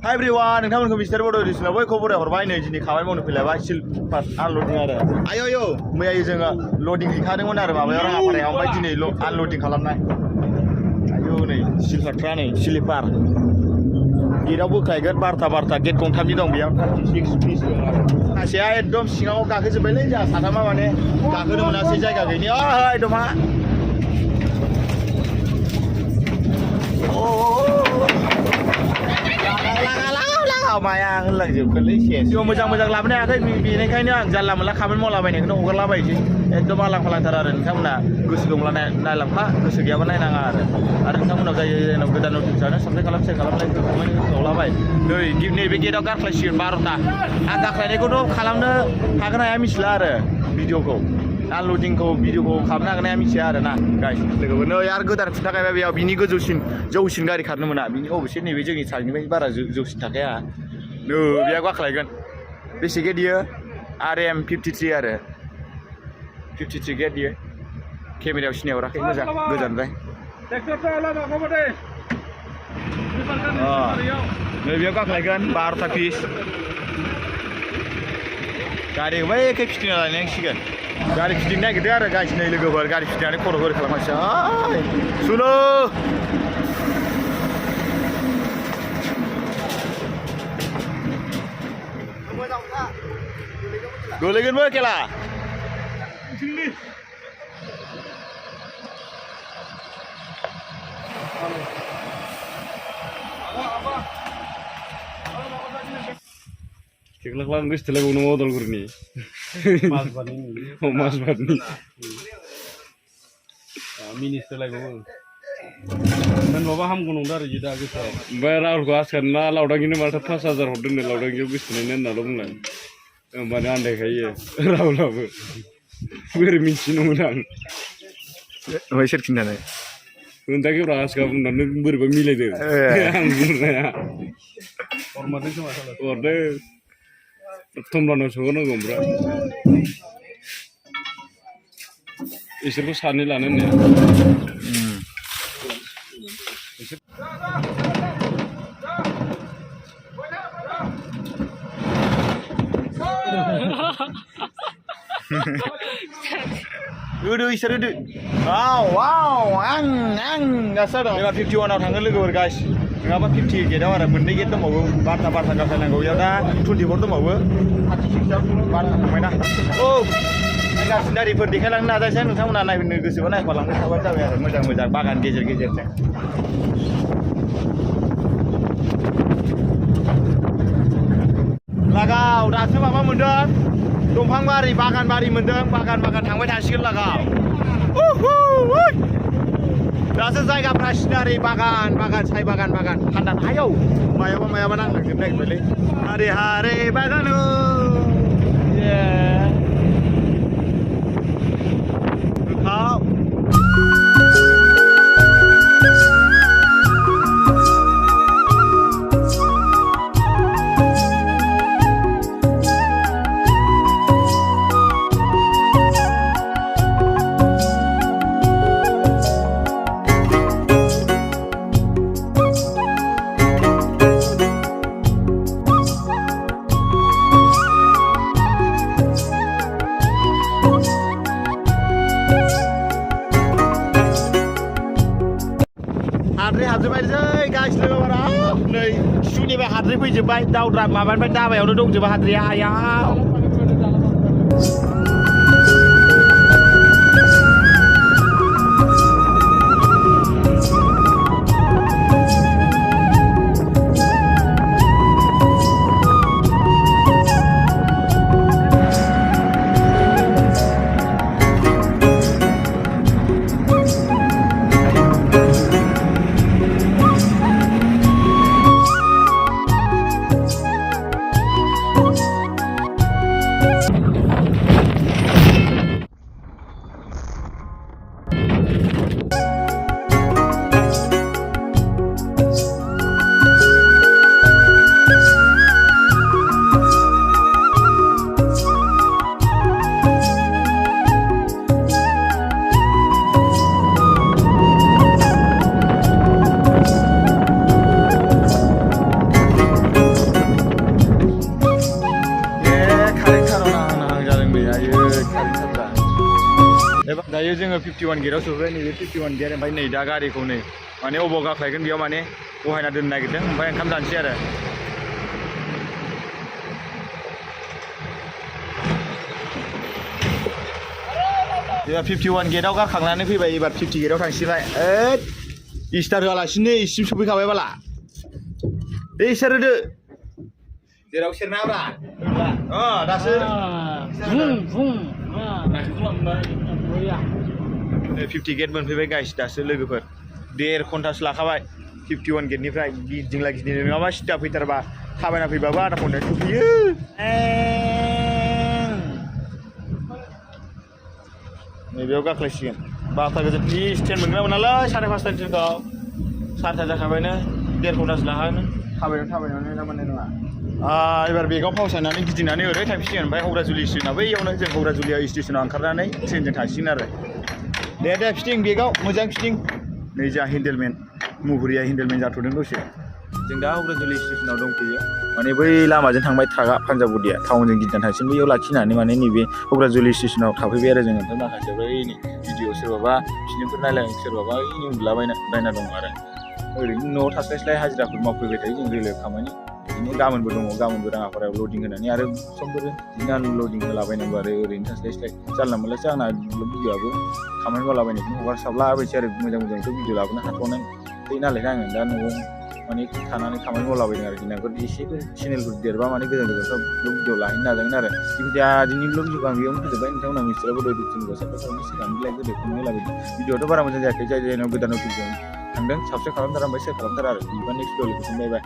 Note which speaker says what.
Speaker 1: Hi everyone, nोंथांमोनखौ mister बड' एडिशनाव बयखौबो बराय हरबाय नै दिनै खामानि मावनो फैलायबाय सिलभार आनल'डिं आरो आयौ मैया जोङो लडिं हैखादोंमोन आरो माबायाव राङापारायाव ओमफ्राय दिनै आनल'डिं खालामनाय आयौ नै सिलभारफ्रा नै स्लिपार गेटआव बोख्लायगोन बारथा गेट गंथामनि दं बेयाव 36 पिस दं आरो सासेया एकदम सिङाव गाखोजोब्बायलै जोंहा साथामा माने गाखोनो मोनासै जायगा गैयिनि ओइ दमा माया होनलांजोबगोनलै सेस मोजां लाबोनो हायाखै बेनिखायनो आं जानला मोनला खामानि मावलाबायनायखौनो हगारलाबायसै एकदम आलां फालांथार आरो नोंथांमोना गोसो दंब्ला नायलांफा गोसो गैयाबा नायनाङा आरो नोंथांमोनाव जायो जेन'ब गोदान नटिस जानो साबस्क्राइब खालाम शेयार खालामलाय कमेन्ट खालामलाबाय नै नैबे गेटआव गारख्लायसिगोन 12ता आं गाख्लायनायखौथ' खालामनो हागोन हाया मिथिला आरो भिडिअखौ आनल'डिंखौ भिडिअखौ खालामनो हागोन हाया मिथिया आरो ना गाइस लोगोफोर नै आरो गोदान खुन्था गायबाय बेयाव बिनि जौसिन गारि खारनो मोना बिनि अबेसे नैबे जोंनि साइडनिफ्राय बारा जौसिन थाखाया नै बेयाव गाख्लायगोन बेसे गेट बियो RM 53 आरो 53 गेट बियो केमेरायाव सिनायहराखै मोजां गोजानद्राय नै बेयाव गाख्लायगोन 12ता पिस गारिखौ बै एखे फिटिंना लायनांसिगोन गारि फिटिंनो नागिरदों आरो गाइस नै लोगोफोर गारि फिटिंनानै खर' गोरै खालामगासिनो सुनो गोलैगोनबो खेला
Speaker 2: Kekelak guys, telah guna modal gurni. Mas badni. Minister lagi guna. Dan bawa ham gunung dari jeda gitu. Bayar gas karena laudang ini malah 5,000 hotel nih laudang juga sebenarnya nalung lah. Mana anda kaya raul. Bermincin orang.
Speaker 1: Masih kena nih.
Speaker 2: Untuk kita ras kamu nanti berbemilai deh. Hormatnya cuma salah. Order. Tumrano sono gombra. Isirku sani lanen ya.
Speaker 1: Udah isir udah. Wow, ang, gasar dong. 51 थांगोन लोगोफोर guys. नङाबा 50 गेटआव आरो मोननै gate दंबावो बारथा गाख्लायनांगौ बेयाव दा 24 दंबावो 36 बारथा थांबायना औ गासिनारिफोर देखायलांनो नाजानोसै नोंथांमोना नायनो गोसोबा नायफालांबाय थाबानो जाबाय आरो मोजां बागान गेजेरजों लागाव दासो माबा मोनदों दंफां बारि बागान मोनदों बागान थांबाय थासिगोन लागाव दासो जायगाफ्रा सिनारि बागान साय बागान थान्दा हायाव मायाबा नांलांजोबनो नागिरबायलै हारे बागानो हाद्रि हाबजोब्बाय गाइस लोगोफोरा नै सुनिफ्राय हाद्रि फैजोब्बाय दावद्रा माबानिफ्राय दाबायावनो दंजोबो हाद्रिया हायाव दायो जोङो 51 गेटआव सफैबाय नैबे 51 गेट ओमफ्राय नै दा गारिखौ नै माने अबाव गाख्लायगोन बेयाव माने बहायना दोननो नागिरदों ओमफ्राय ओंखाम जानोसै आरो जोंहा 51 गेटआव गारखांनानै फैबाय एबार 50 गेटआव थांसिगोन स्टार होआलासिनो इसिम सफैखाबाय बाला दे इसोर होदो जेराव सेरनाब्रा दासो 50 गेट मोनफैबाय गाइस दासो लोगोफोर 1.5 घन्टासो लाखाबाय 51 गेटनिफ्राय गिदिंला गिदिंनो नङाबा सिदा फैथारबा थाबायना फैबाबो आधा घन्टायाव सफैयो नैबेयाव गाख्लायसिगोन बारथा गोजोन प्लिज ट्रेन मोनगोन ना मोनालै 5:30 ट्रेनखौ 4था जाखाबायनो 1.5 घन्टासो लाखागोन थाबायनानै ना मोननाय नङा एबार बेगाव फावसायनानै गिदिंनानै ओरै थांफिनसिगोन ओमफ्राय हग्राजुलि स्टेसनाव बैयावनो जों हग्राजुलिया स्टेसनाव ओंखारनानै ट्रेनजों थांसिगोन आरो दे फिटिं बेगाव मोजां फिटिं नै जोंहा हेन्डेलमेन मुहुरिया हेन्डेलमेन जाथ'दों दसे जों दा हग्राजुलि स्टेसनाव दंफैयो माने बै लामाजों थांबाय ट्राकआ पान्जाबगुरिया टाउनजों गिदिंनानै थांसिगोन बैयाव लाखिनानै माने नैबे हग्राजुलि स्टेसनाव थाफैबाय आरो जोङो ओमफ्राय माखासे बैनि भिडिअ सोरबाबा फिल्मफोर नायलाय सोरबाबा उन्दुलाबायना दं आरो ओरैनो न'आव थास्लायस्लाय हाजिराफोर मावफैबाय थायो जों रेलवे खामानि बिदिनो गाबोनबो राङापारायाव लडिं होनानै आरो समफोर बिदिनो लडिं होलाबायनांगौ आरो ओरैनो थास्लायस्लाय जानला मोनलासो आंना भिडिअआबो खामानि मावलाबायनायखौनो हगारसाबलाबायसै आरो मोजांथ' भिडिअ लाबोनो हाथ'नाय नालाय आङो दा न'आव माने थानानै खामानि मावलाबायदों आरो दिनाफोर एसे चेनेलफोर देरबा माने गोजानफ्राव भिडिअ लाहैनो नाजागोन आरो जिखुनु दिनैनि भिडिअखौ आं बेयावनो फोजोबबाय नोंथांमोना मिस्टाराबो दय थिनखौ साबस्क्राइब सिगांनिलाय गोदोखौनो लाबायदों भिडिअआथ' बारा मोजां जायाखै जाय जायनाव गोदान नटिफिकेसन थांदों साबस्क्राइब खालामथारा ओमफ्राय शेयार खालामथारा आरो बिदिबा नेक्स्ट भिडिअ लोगो मोनलायबाय